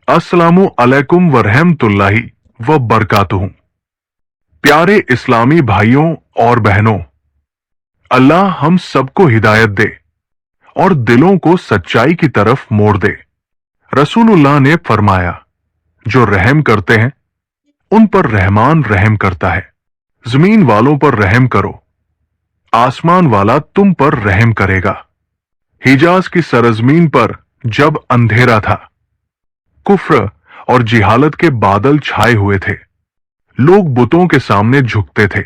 अस्सलामु अलैकुम व रहमतुल्लाहि व बरकातुहू। प्यारे इस्लामी भाइयों और बहनों, अल्लाह हम सबको हिदायत दे और दिलों को सच्चाई की तरफ मोड़ दे। रसूलुल्लाह ने फरमाया, जो रहम करते हैं उन पर रहमान रहम करता है। जमीन वालों पर रहम करो, आसमान वाला तुम पर रहम करेगा। हिजाज की सरजमीन पर जब अंधेरा था, कुफ्र और जिहालत के बादल छाए हुए थे, लोग बुतों के सामने झुकते थे।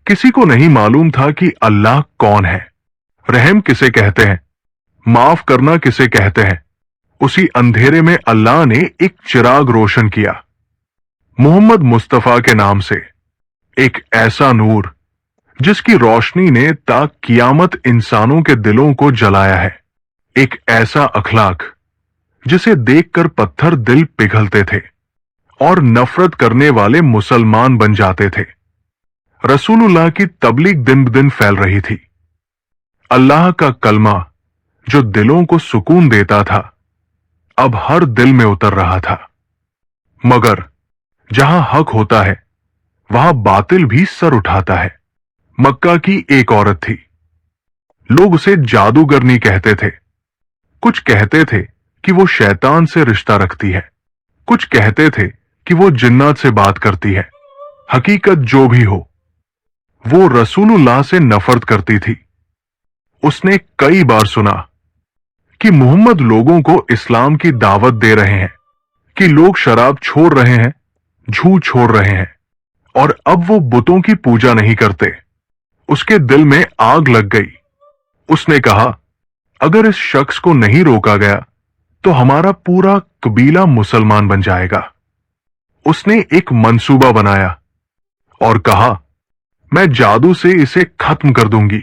किसी को नहीं मालूम था कि अल्लाह कौन है, रहम किसे कहते हैं, माफ करना किसे कहते हैं। उसी अंधेरे में अल्लाह ने एक चिराग रोशन किया, मोहम्मद मुस्तफा के नाम से, एक ऐसा नूर जिसकी रोशनी ने ता कियामत इंसानों के दिलों को जलाया है। एक ऐसा अखलाक जिसे देखकर पत्थर दिल पिघलते थे और नफरत करने वाले मुसलमान बन जाते थे। रसूलुल्लाह की तबलीग दिन ब दिन फैल रही थी। अल्लाह का कलमा जो दिलों को सुकून देता था, अब हर दिल में उतर रहा था। मगर जहां हक होता है वहां बातिल भी सर उठाता है। मक्का की एक औरत थी। लोग उसे जादूगरनी कहते थे। कुछ कहते थे कि वो शैतान से रिश्ता रखती है, कुछ कहते थे कि वो जिन्नात से बात करती है। हकीकत जो भी हो, वो रसूलुल्लाह से नफरत करती थी। उसने कई बार सुना कि मोहम्मद लोगों को इस्लाम की दावत दे रहे हैं, कि लोग शराब छोड़ रहे हैं, झूठ छोड़ रहे हैं और अब वो बुतों की पूजा नहीं करते। उसके दिल में आग लग गई। उसने कहा, अगर इस शख्स को नहीं रोका गया तो हमारा पूरा कबीला मुसलमान बन जाएगा। उसने एक मंसूबा बनाया और कहा, मैं जादू से इसे खत्म कर दूंगी।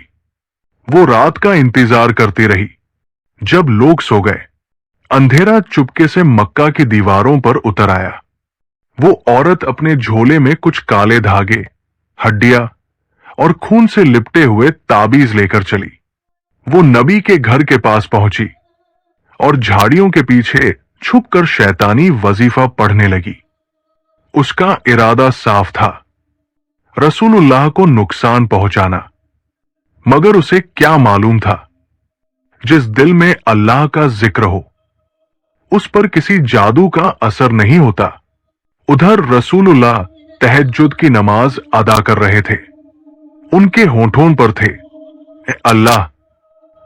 वो रात का इंतजार करती रही। जब लोग सो गए, अंधेरा चुपके से मक्का की दीवारों पर उतर आया। वो औरत अपने झोले में कुछ काले धागे, हड्डियां और खून से लिपटे हुए ताबीज लेकर चली। वो नबी के घर के पास पहुंची और झाड़ियों के पीछे छुपकर शैतानी वजीफा पढ़ने लगी। उसका इरादा साफ था, रसूलुल्लाह को नुकसान पहुंचाना। मगर उसे क्या मालूम था, जिस दिल में अल्लाह का जिक्र हो उस पर किसी जादू का असर नहीं होता। उधर रसूलुल्लाह तहज्जुद की नमाज अदा कर रहे थे। उनके होठों पर थे, अल्लाह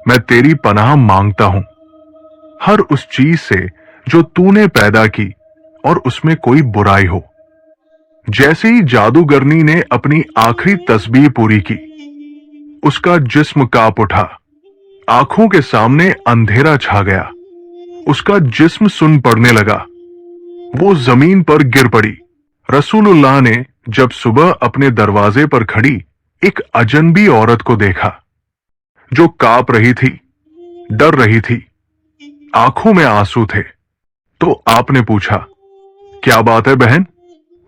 मैं तेरी पनाह मांगता हूं हर उस चीज से जो तूने पैदा की और उसमें कोई बुराई हो। जैसे ही जादूगरनी ने अपनी आखिरी तस्बीह पूरी की, उसका जिस्म कांप उठा। आंखों के सामने अंधेरा छा गया। उसका जिस्म सुन पड़ने लगा। वो जमीन पर गिर पड़ी। रसूलुल्लाह ने जब सुबह अपने दरवाजे पर खड़ी एक अजनबी औरत को देखा, जो कांप रही थी, डर रही थी, आंखों में आंसू थे, तो आपने पूछा, क्या बात है बहन?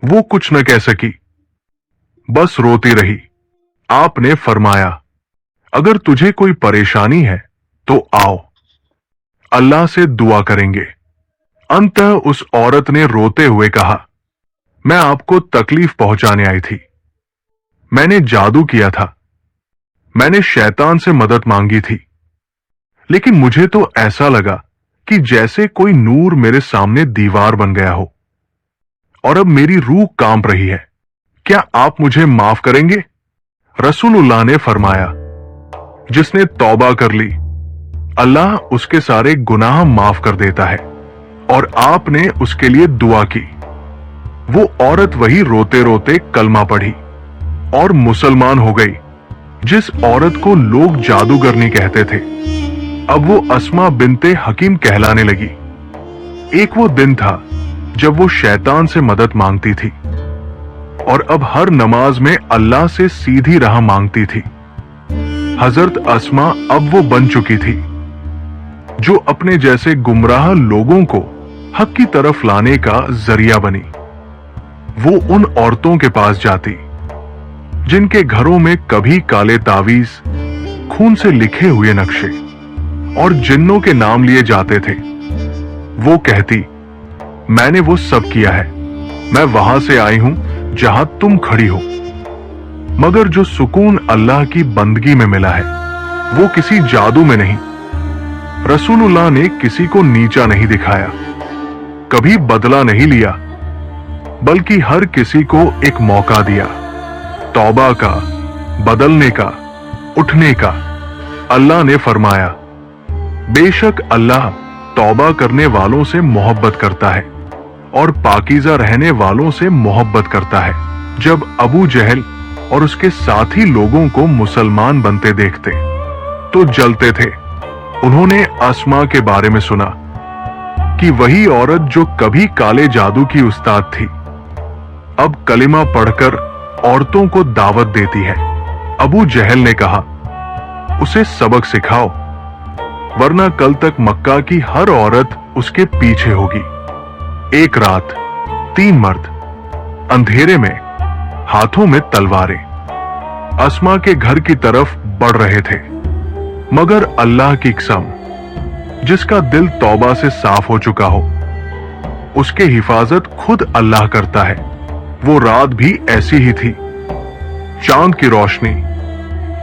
वो कुछ न कह सकी, बस रोती रही। आपने फरमाया, अगर तुझे कोई परेशानी है तो आओ, अल्लाह से दुआ करेंगे। अंततः उस औरत ने रोते हुए कहा, मैं आपको तकलीफ पहुंचाने आई थी। मैंने जादू किया था, मैंने शैतान से मदद मांगी थी, लेकिन मुझे तो ऐसा लगा कि जैसे कोई नूर मेरे सामने दीवार बन गया हो और अब मेरी रूह कांप रही है। क्या आप मुझे माफ करेंगे? रसूलुल्लाह ने फरमाया, जिसने तौबा कर ली, अल्लाह उसके सारे गुनाह माफ कर देता है। और आपने उसके लिए दुआ की। वो औरत वही रोते रोते कलमा पढ़ी और मुसलमान हो गई। जिस औरत को लोग जादूगरनी कहते थे, अब वो अस्मा बिनते हकीम कहलाने लगी। एक वो दिन था जब वो शैतान से मदद मांगती थी और अब हर नमाज में अल्लाह से सीधी राह मांगती थी। हजरत अस्मा अब वो बन चुकी थी जो अपने जैसे गुमराह लोगों को हक की तरफ लाने का जरिया बनी। वो उन औरतों के पास जाती जिनके घरों में कभी काले तावीज, खून से लिखे हुए नक्शे और जिन्नों के नाम लिए जाते थे। वो कहती, मैंने वो सब किया है। मैं वहां से आई हूं जहां तुम खड़ी हो। मगर जो सुकून अल्लाह की बंदगी में मिला है वो किसी जादू में नहीं। रसूलुल्लाह ने किसी को नीचा नहीं दिखाया, कभी बदला नहीं लिया, बल्कि हर किसी को एक मौका दिया, तौबा का, बदलने का, उठने का। अल्लाह ने फरमाया, बेशक अल्लाह तौबा करने वालों से मोहब्बत करता है और पाकीज़ा रहने वालों से मोहब्बत करता है। जब अबू जहल और उसके साथी लोगों को मुसलमान बनते देखते तो जलते थे। उन्होंने अस्मा के बारे में सुना कि वही औरत जो कभी काले जादू की उस्ताद थी, अब कलिमा पढ़कर औरतों को दावत देती है। अबू जहल ने कहा, उसे सबक सिखाओ, वरना कल तक मक्का की हर औरत उसके पीछे होगी। एक रात 3 मर्द अंधेरे में, हाथों में तलवारें, अस्मा के घर की तरफ बढ़ रहे थे। मगर अल्लाह की कसम, जिसका दिल तौबा से साफ हो चुका हो, उसके हिफाजत खुद अल्लाह करता है। वो रात भी ऐसी ही थी, चांद की रोशनी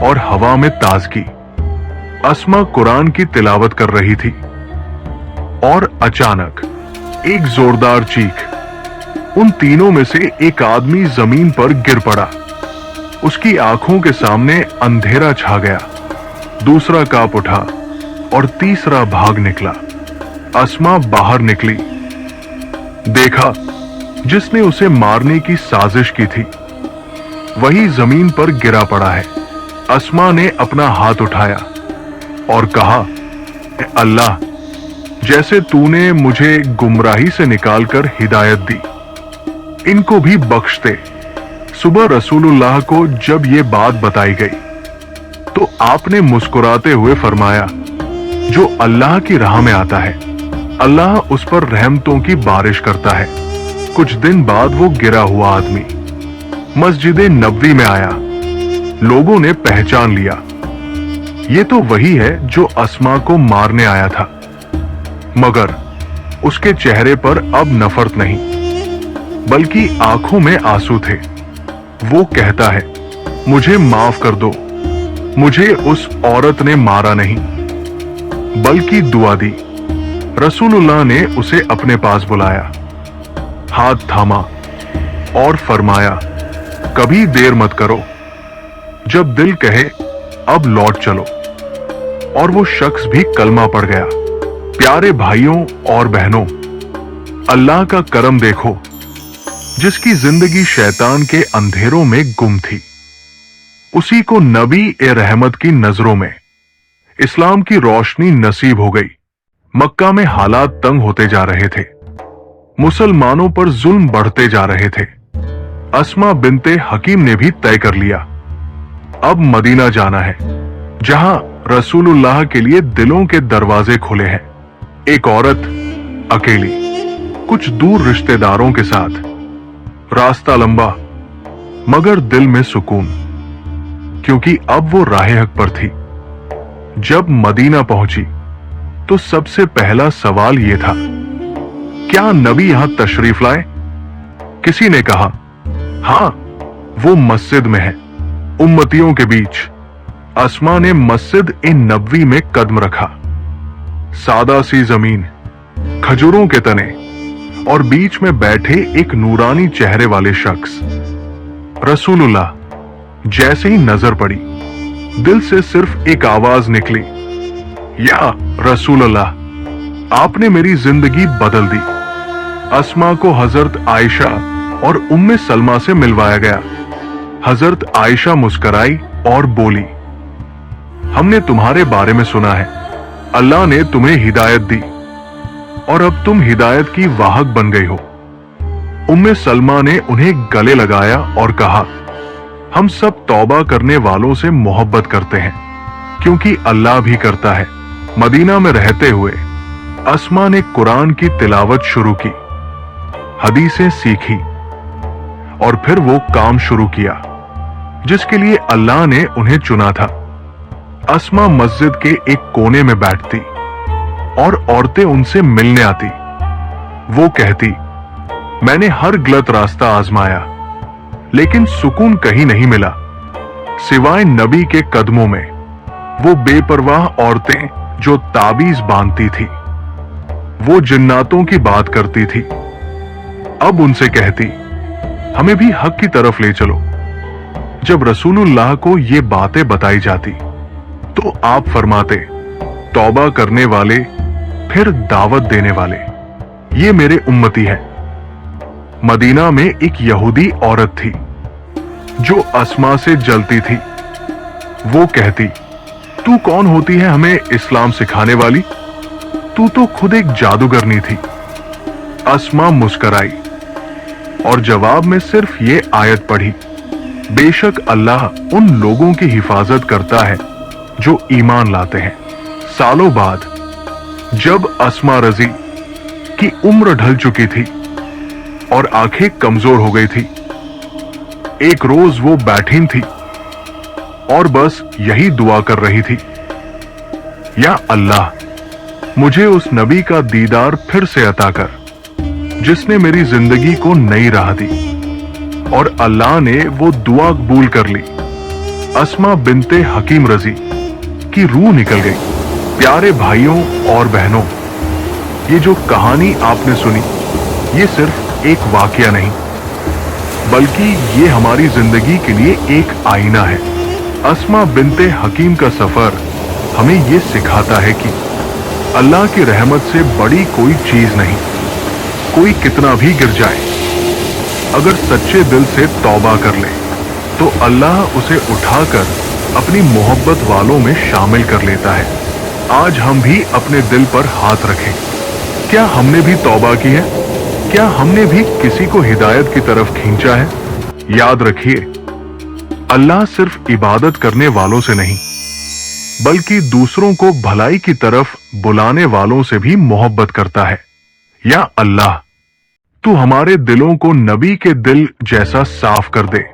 और हवा में ताजगी। अस्मा कुरान की तिलावत कर रही थी और अचानक एक जोरदार चीख। उन तीनों में से एक आदमी जमीन पर गिर पड़ा। उसकी आंखों के सामने अंधेरा छा गया। दूसरा कांप उठा और तीसरा भाग निकला। अस्मा बाहर निकली, देखा जिसने उसे मारने की साजिश की थी वही जमीन पर गिरा पड़ा है। अस्मा ने अपना हाथ उठाया और कहा, अल्लाह, जैसे तूने मुझे गुमराही से निकालकर हिदायत दी, इनको भी बख्श दे। सुबह रसूलुल्लाह को जब ये बात बताई गई तो आपने मुस्कुराते हुए फरमाया, जो अल्लाह की राह में आता है अल्लाह उस पर रहमतों की बारिश करता है। कुछ दिन बाद वो गिरा हुआ आदमी मस्जिद नबवी में आया। लोगों ने पहचान लिया, ये तो वही है जो अस्मा को मारने आया था। मगर उसके चेहरे पर अब नफरत नहीं, बल्कि आंखों में आंसू थे। वो कहता है, मुझे माफ कर दो, मुझे उस औरत ने मारा नहीं बल्कि दुआ दी। रसूलुल्लाह ने उसे अपने पास बुलाया, हाथ थामा और फरमाया, कभी देर मत करो, जब दिल कहे अब लौट चलो। और वो शख्स भी कलमा पड़ गया। प्यारे भाइयों और बहनों, अल्लाह का करम देखो, जिसकी जिंदगी शैतान के अंधेरों में गुम थी, उसी को नबी ए रहमत की नजरों में इस्लाम की रोशनी नसीब हो गई। मक्का में हालात तंग होते जा रहे थे, मुसलमानों पर जुल्म बढ़ते जा रहे थे। अस्मा बिनते हकीम ने भी तय कर लिया, अब मदीना जाना है, जहां रसूलुल्लाह के लिए दिलों के दरवाजे खुले हैं। एक औरत अकेली, कुछ दूर रिश्तेदारों के साथ, रास्ता लंबा मगर दिल में सुकून, क्योंकि अब वो राह हक पर थी। जब मदीना पहुंची तो सबसे पहला सवाल यह था, क्या नबी यहां तशरीफ लाए? किसी ने कहा, हां, वो मस्जिद में है, उम्मतियों के बीच। अस्मा ने मस्जिद इन नबवी में कदम रखा। सादा सी जमीन, खजूरों के तने और बीच में बैठे एक नूरानी चेहरे वाले शख्स। रसूलुल्लाह। जैसे ही नजर पड़ी, दिल से सिर्फ एक आवाज निकली, या रसूलुल्लाह, आपने मेरी जिंदगी बदल दी। अस्मा को हजरत आयशा और उम्मे सलमा से मिलवाया गया। हजरत आयशा मुस्कुराई और बोली, हमने तुम्हारे बारे में सुना है, अल्लाह ने तुम्हें हिदायत दी और अब तुम हिदायत की वाहक बन गई हो। उम्मे सलमा ने उन्हें गले लगाया और कहा, हम सब तौबा करने वालों से मोहब्बत करते हैं, क्योंकि अल्लाह भी करता है। मदीना में रहते हुए अस्मा ने कुरान की तिलावत शुरू की, हदीसें सीखी और फिर वो काम शुरू किया जिसके लिए अल्लाह ने उन्हें चुना था। अस्मा मस्जिद के एक कोने में बैठती और औरतें उनसे मिलने आती। वो कहती, मैंने हर गलत रास्ता आजमाया, लेकिन सुकून कहीं नहीं मिला सिवाय नबी के कदमों में। वो बेपरवाह औरतें जो ताबीज बांधती थी, वो जिन्नातों की बात करती थी, अब उनसे कहती हमें भी हक की तरफ ले चलो। जब रसूलुल्लाह को ये बातें बताई जाती तो आप फरमाते, तौबा करने वाले फिर दावत देने वाले, ये मेरे उम्मती हैं। मदीना में एक यहूदी औरत थी जो अस्मा से जलती थी। वो कहती, तू कौन होती है हमें इस्लाम सिखाने वाली? तू तो खुद एक जादूगरनी थी। अस्मा मुस्कराई और जवाब में सिर्फ ये आयत पढ़ी, बेशक अल्लाह उन लोगों की हिफाजत करता है जो ईमान लाते हैं। सालों बाद जब अस्मा रजी की उम्र ढल चुकी थी और आंखें कमजोर हो गई थी, एक रोज वो बैठी थी और बस यही दुआ कर रही थी, या अल्लाह मुझे उस नबी का दीदार फिर से अता कर जिसने मेरी जिंदगी को नई राह दी। और अल्लाह ने वो दुआ कबूल कर ली। अस्मा बिनते हकीम रजी की रूह निकल गई। प्यारे भाइयों और बहनों, ये जो कहानी आपने सुनी, ये सिर्फ एक वाकया नहीं, बल्कि ये हमारी जिंदगी के लिए एक आईना है। अस्मा बिनते हकीम का सफर हमें ये सिखाता है कि अल्लाह की रहमत से बड़ी कोई चीज नहीं। कोई कितना भी गिर जाए, अगर सच्चे दिल से तौबा कर ले तो अल्लाह उसे उठाकर अपनी मोहब्बत वालों में शामिल कर लेता है। आज हम भी अपने दिल पर हाथ रखें। क्या हमने भी तौबा की है? क्या हमने भी किसी को हिदायत की तरफ खींचा है? याद रखिए, अल्लाह सिर्फ इबादत करने वालों से नहीं, बल्कि दूसरों को भलाई की तरफ बुलाने वालों से भी मोहब्बत करता है। या अल्लाह, तू हमारे दिलों को नबी के दिल जैसा साफ कर दे,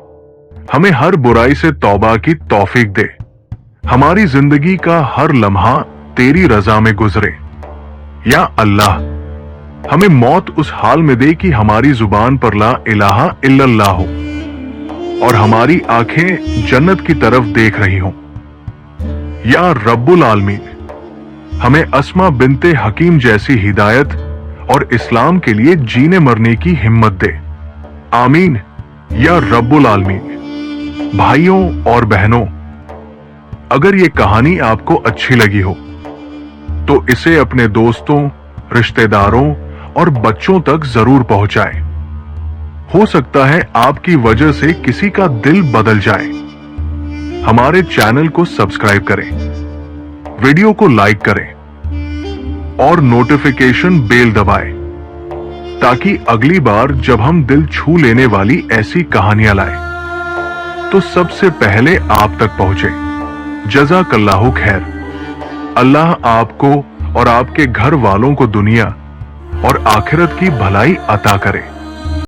हमें हर बुराई से तौबा की तौफीक दे, हमारी जिंदगी का हर लम्हा तेरी रजा में गुजरे। या अल्लाह, हमें मौत उस हाल में दे कि हमारी जुबान पर ला इलाहा इल्लल्लाह हो और हमारी आंखें जन्नत की तरफ देख रही हों। या रब्बुल आलमीन, हमें अस्मा बिनते हकीम जैसी हिदायत और इस्लाम के लिए जीने मरने की हिम्मत दे। आमीन या रब्बुल आलमीन। भाइयों और बहनों, अगर ये कहानी आपको अच्छी लगी हो तो इसे अपने दोस्तों, रिश्तेदारों और बच्चों तक जरूर पहुंचाएं। हो सकता है आपकी वजह से किसी का दिल बदल जाए। हमारे चैनल को सब्सक्राइब करें, वीडियो को लाइक करें और नोटिफिकेशन बेल दबाएं, ताकि अगली बार जब हम दिल छू लेने वाली ऐसी कहानियां लाएं तो सबसे पहले आप तक पहुंचे। जज़ाकल्लाहु खैर। अल्लाह आपको और आपके घर वालों को दुनिया और आखिरत की भलाई अता करे।